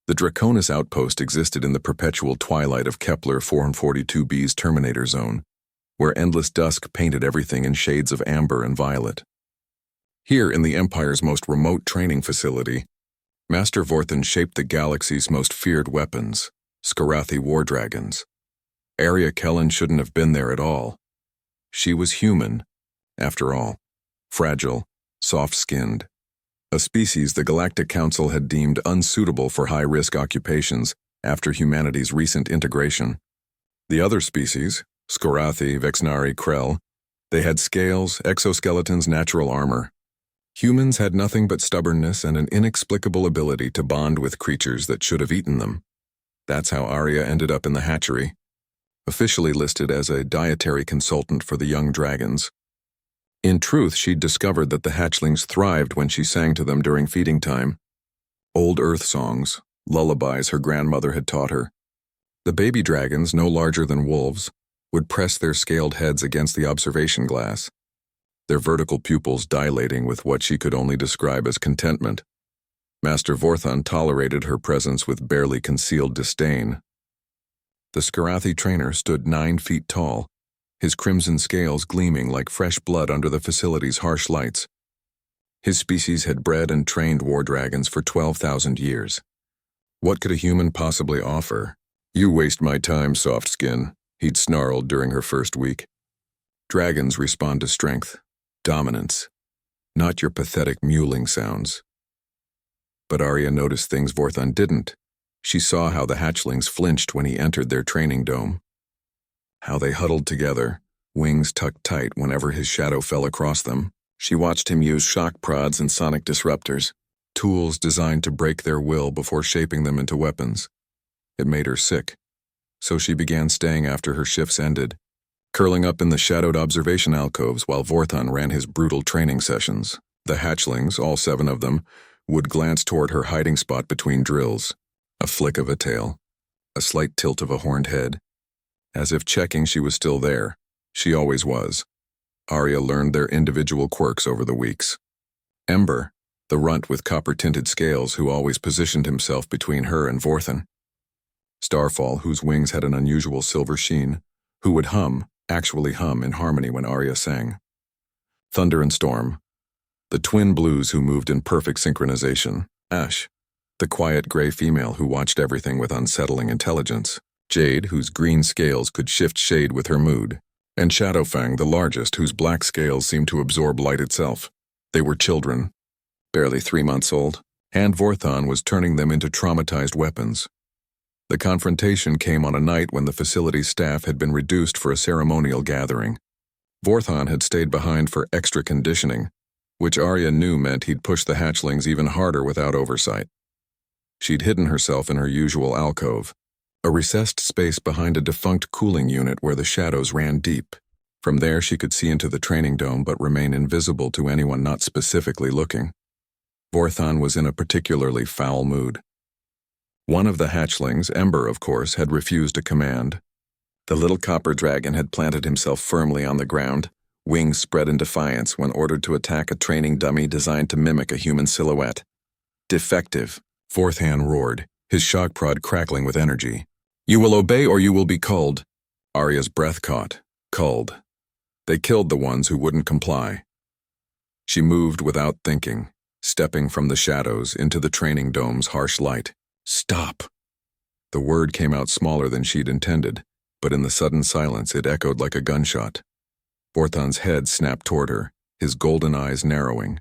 The Draconis outpost existed in the perpetual twilight of Kepler 442b's Terminator Zone, where endless dusk painted everything in shades of amber and violet. Here, in the Empire's most remote training facility, Master Vorthan shaped the galaxy's most feared weapons, Skarathi war dragons. Arya Kellen shouldn't have been there at all. She was human, after all, fragile, soft-skinned, a species the Galactic Council had deemed unsuitable for high-risk occupations after humanity's recent integration. The other species, Skarathi, Vexnari, Krell, they had scales, exoskeletons, natural armor. Humans had nothing but stubbornness and an inexplicable ability to bond with creatures that should have eaten them. That's how Arya ended up in the hatchery, officially listed as a dietary consultant for the young dragons. In truth, she'd discovered that the hatchlings thrived when she sang to them during feeding time. Old Earth songs, lullabies her grandmother had taught her. The baby dragons, no larger than wolves, would press their scaled heads against the observation glass, their vertical pupils dilating with what she could only describe as contentment. Master Vorthan tolerated her presence with barely concealed disdain. The Skarathi trainer stood 9 feet tall, his crimson scales gleaming like fresh blood under the facility's harsh lights. His species had bred and trained war dragons for 12,000 years. What could a human possibly offer? "You waste my time, soft skin," he'd snarled during her first week. Dragons respond to strength, dominance, not your pathetic mewling sounds. But Arya noticed things Vorthan didn't. She saw how the hatchlings flinched when he entered their training dome. How they huddled together, wings tucked tight whenever his shadow fell across them. She watched him use shock prods and sonic disruptors, tools designed to break their will before shaping them into weapons. It made her sick, so she began staying after her shifts ended, curling up in the shadowed observation alcoves while Vorthan ran his brutal training sessions. The hatchlings, all 7 of them, would glance toward her hiding spot between drills, a flick of a tail, a slight tilt of a horned head, as if checking she was still there. She always was. Arya learned their individual quirks over the weeks. Ember, the runt with copper-tinted scales who always positioned himself between her and Vorthan. Starfall, whose wings had an unusual silver sheen, who would actually hum in harmony when Arya sang. Thunder and Storm, the twin blues who moved in perfect synchronization. Ash, the quiet gray female who watched everything with unsettling intelligence. Jade, whose green scales could shift shade with her mood. And Shadowfang, the largest, whose black scales seemed to absorb light itself. They were children, barely 3 months old, and Vorthan was turning them into traumatized weapons. The confrontation came on a night when the facility's staff had been reduced for a ceremonial gathering. Vorthan had stayed behind for extra conditioning, which Arya knew meant he'd push the hatchlings even harder without oversight. She'd hidden herself in her usual alcove, a recessed space behind a defunct cooling unit where the shadows ran deep. From there she could see into the training dome but remain invisible to anyone not specifically looking. Vorthan was in a particularly foul mood. One of the hatchlings, Ember of course, had refused a command. The little copper dragon had planted himself firmly on the ground, wings spread in defiance when ordered to attack a training dummy designed to mimic a human silhouette. "Defective," Vorthan roared, his shock prod crackling with energy. "You will obey or you will be culled." Arya's breath caught. Culled. They killed the ones who wouldn't comply. She moved without thinking, stepping from the shadows into the training dome's harsh light. "Stop!" The word came out smaller than she'd intended, but in the sudden silence it echoed like a gunshot. Vorthan's head snapped toward her, his golden eyes narrowing.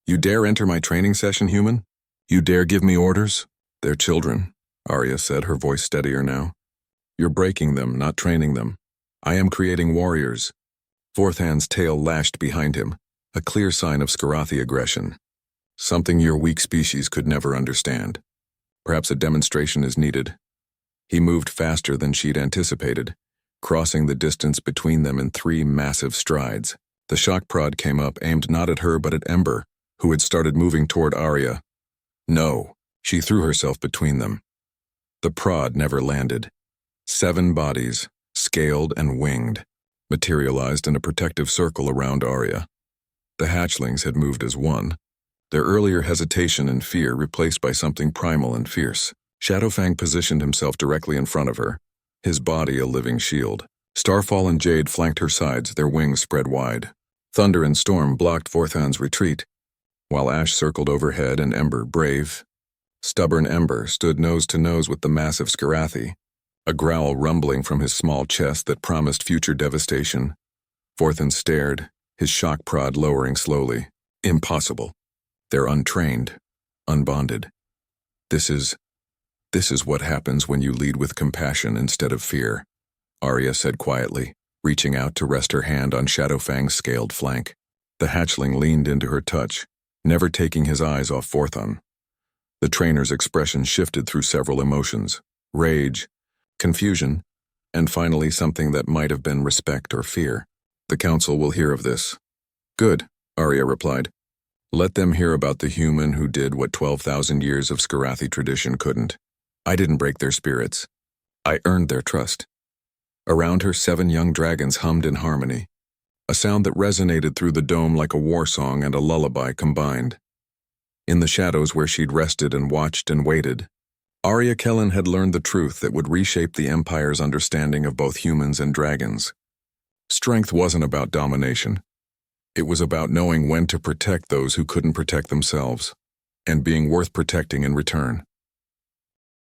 "You dare enter my training session, human? You dare give me orders?" "They're children," Arya said, her voice steadier now. "You're breaking them, not training them. I am creating warriors." Vorthan's tail lashed behind him, a clear sign of Skarathi aggression. "Something your weak species could never understand. Perhaps a demonstration is needed." He moved faster than she'd anticipated, crossing the distance between them in 3 massive strides. The shock prod came up, aimed not at her but at Ember, who had started moving toward Arya. "No," she threw herself between them. The prod never landed. 7 bodies, scaled and winged, materialized in a protective circle around Arya. The hatchlings had moved as one. their earlier hesitation and fear replaced by something primal and fierce. Shadowfang positioned himself directly in front of her, his body a living shield. Starfall and Jade flanked her sides, their wings spread wide. Thunder and Storm blocked Vorthan's retreat, while Ash circled overhead and Ember, brave, stubborn Ember, stood nose to nose with the massive Skarathi, a growl rumbling from his small chest that promised future devastation. Vorthan stared, his shock prod lowering slowly. Impossible. They're untrained, unbonded. This is what happens when you lead with compassion instead of fear, Arya said quietly, reaching out to rest her hand on Shadowfang's scaled flank. The hatchling leaned into her touch, never taking his eyes off Vorthan. The trainer's expression shifted through several emotions: rage, confusion, and finally something that might have been respect or fear. The council will hear of this. Good, Arya replied. Let them hear about the human who did what 12,000 years of Skarathi tradition couldn't. I didn't break their spirits. I earned their trust. Around her, 7 young dragons hummed in harmony, a sound that resonated through the dome like a war song and a lullaby combined. In the shadows where she'd rested and watched and waited, Arya Kellen had learned the truth that would reshape the Empire's understanding of both humans and dragons. Strength wasn't about domination. It was about knowing when to protect those who couldn't protect themselves, and being worth protecting in return.